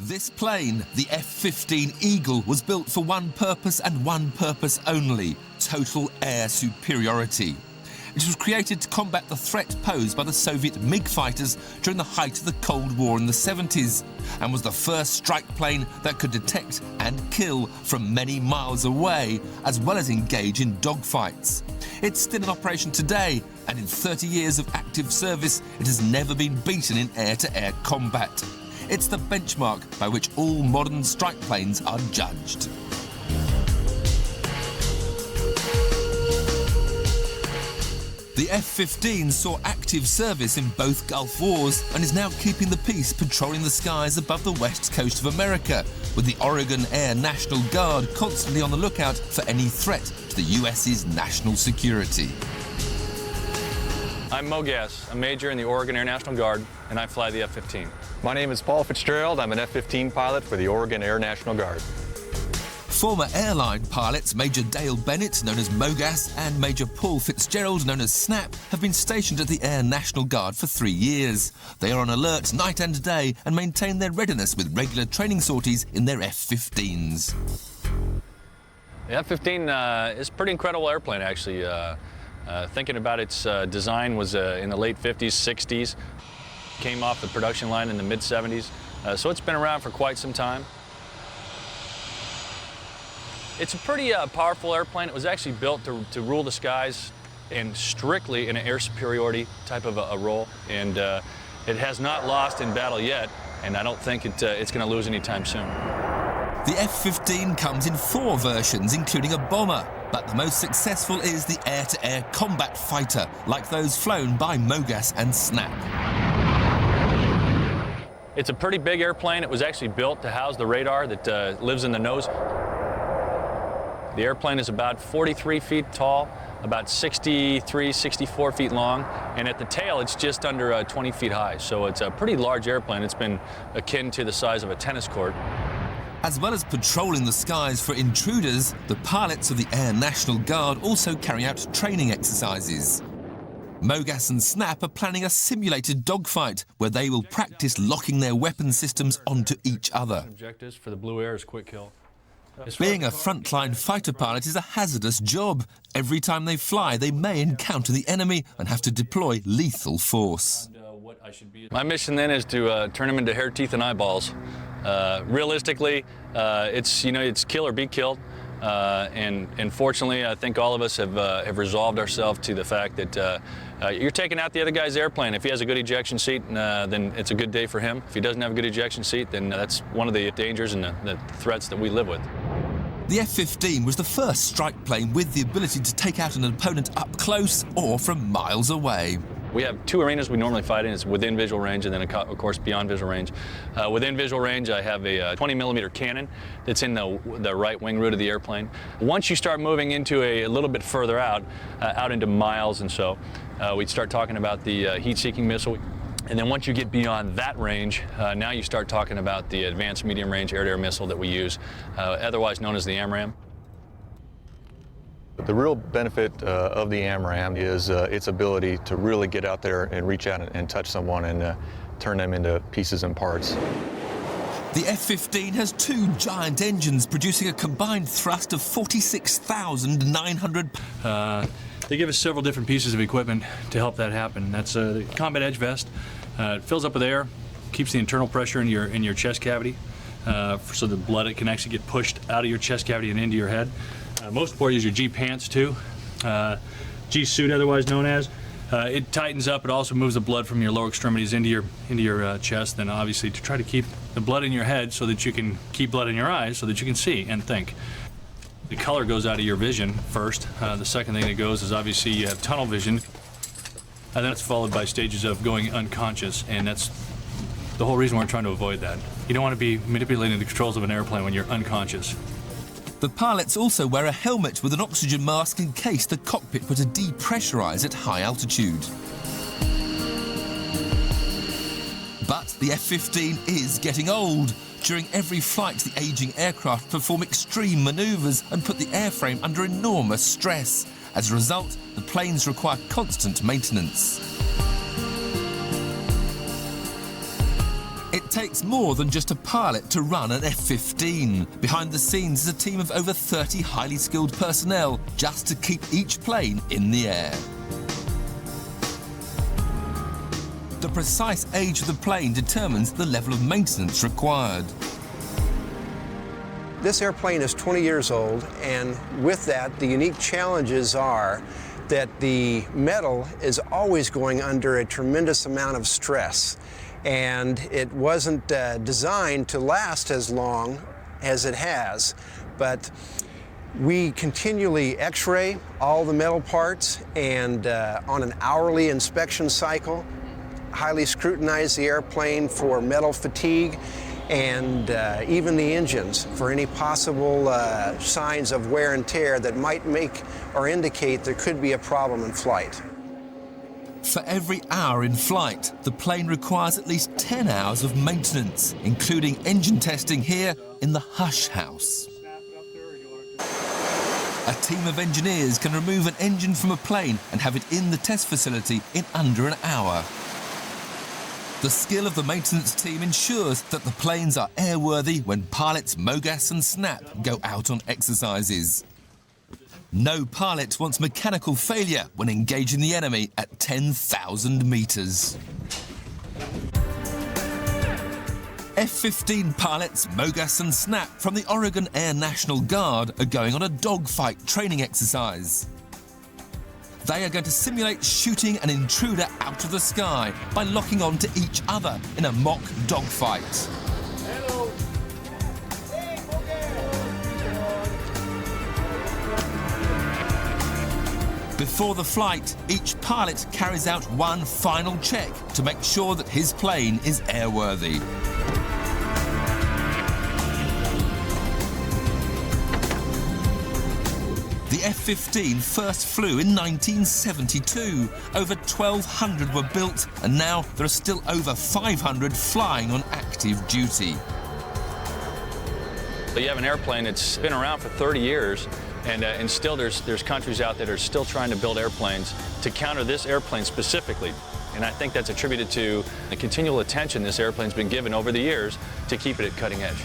This plane, the F-15 Eagle, was built for one purpose and one purpose only: total air superiority. It was created to combat the threat posed by the Soviet MiG fighters during the height of the Cold War in the 70s, and was the first strike plane that could detect and kill from many miles away, as well as engage in dogfights. It's still in operation today, and in 30 years of active service, it has never been beaten in air-to-air combat. It's the benchmark by which all modern strike planes are judged. The F-15 saw active service in both Gulf Wars and is now keeping the peace patrolling the skies above the west coast of America, with the Oregon Air National Guard constantly on the lookout for any threat to the US's national security. I'm Mo Gass, a major in the Oregon Air National Guard, and I fly the F-15. My name is Paul Fitzgerald. I'm an F-15 pilot for the Oregon Air National Guard. Former airline pilots Major Dale Bennett, known as Mogas, and Major Paul Fitzgerald, known as Snap, have been stationed at the Air National Guard for 3 years. They are on alert night and day and maintain their readiness with regular training sorties in their F-15s. The F-15 is a pretty incredible airplane, actually. Thinking about its design was in the late 50s, 60s. Came off the production line in the mid-70s, so it's been around for quite some time. It's a pretty powerful airplane. It was actually built to rule the skies and strictly in an air superiority type of a role, and it has not lost in battle yet, and I don't think it's going to lose anytime soon. The F-15 comes in 4 versions, including a bomber, but the most successful is the air-to-air combat fighter, like those flown by Mogas and Snap. It's a pretty big airplane. It was actually built to house the radar that lives in the nose. The airplane is about 43 feet tall, about 63, 64 feet long, and at the tail it's just under 20 feet high. So it's a pretty large airplane. It's been akin to the size of a tennis court. As well as patrolling the skies for intruders, the pilots of the Air National Guard also carry out training exercises. Mogas and Snap are planning a simulated dogfight where they will practice locking their weapon systems onto each other. Objectives for the Blue Air is quick kill. Being a frontline fighter pilot is a hazardous job. Every time they fly, they may encounter the enemy and have to deploy lethal force. My mission then is to turn them into hair, teeth, and eyeballs. Realistically, it's kill or be killed. And fortunately, I think all of us have resolved ourselves to the fact that you're taking out the other guy's airplane. If he has a good ejection seat, then it's a good day for him. If he doesn't have a good ejection seat, then that's one of the dangers and the threats that we live with. The F-15 was the first strike plane with the ability to take out an opponent up close or from miles away. We have 2 arenas we normally fight in. It's within visual range and then, of course, beyond visual range. Within visual range, I have a 20-millimeter cannon that's in the right wing root of the airplane. Once you start moving into a little bit further out into miles and so, we'd start talking about the heat-seeking missile. And then once you get beyond that range, now you start talking about the advanced medium-range air-to-air missile that we use, otherwise known as the AMRAAM. The real benefit of the AMRAAM is its ability to really get out there and reach out and touch someone and turn them into pieces and parts. The F-15 has 2 giant engines producing a combined thrust of 46,900. They give us several different pieces of equipment to help that happen. That's the combat edge vest. It fills up with air, keeps the internal pressure in your chest cavity, so the blood can actually get pushed out of your chest cavity and into your head. Most important is your G pants too, G suit otherwise known as. It tightens up. It also moves the blood from your lower extremities into your chest, and obviously to try to keep the blood in your head so that you can keep blood in your eyes so that you can see and think. The color goes out of your vision first. The second thing that goes is obviously you have tunnel vision, and then it's followed by stages of going unconscious, and that's the whole reason we're trying to avoid that. You don't want to be manipulating the controls of an airplane when you're unconscious. The pilots also wear a helmet with an oxygen mask in case the cockpit were to depressurize at high altitude. But the F-15 is getting old. During every flight, the aging aircraft perform extreme maneuvers and put the airframe under enormous stress. As a result, the planes require constant maintenance. It takes more than just a pilot to run an F-15. Behind the scenes is a team of over 30 highly skilled personnel just to keep each plane in the air. The precise age of the plane determines the level of maintenance required. This airplane is 20 years old, and with that, the unique challenges are that the metal is always going under a tremendous amount of stress. And it wasn't designed to last as long as it has. But we continually x-ray all the metal parts, and on an hourly inspection cycle, highly scrutinize the airplane for metal fatigue, and even the engines for any possible signs of wear and tear that might make or indicate there could be a problem in flight. For every hour in flight, the plane requires at least 10 hours of maintenance, including engine testing here in the Hush House. A team of engineers can remove an engine from a plane and have it in the test facility in under an hour. The skill of the maintenance team ensures that the planes are airworthy when pilots Mogas and Snap go out on exercises. No pilot wants mechanical failure when engaging the enemy at 10,000 meters. F-15 pilots Mogas and Snap from the Oregon Air National Guard are going on a dogfight training exercise. They are going to simulate shooting an intruder out of the sky by locking on to each other in a mock dogfight. Before the flight, each pilot carries out one final check to make sure that his plane is airworthy. The F-15 first flew in 1972. Over 1,200 were built, and now there are still over 500 flying on active duty. You have an airplane that's been around for 30 years, and still there's countries out there that are still trying to build airplanes to counter this airplane specifically. And I think that's attributed to the continual attention this airplane's been given over the years to keep it at cutting edge.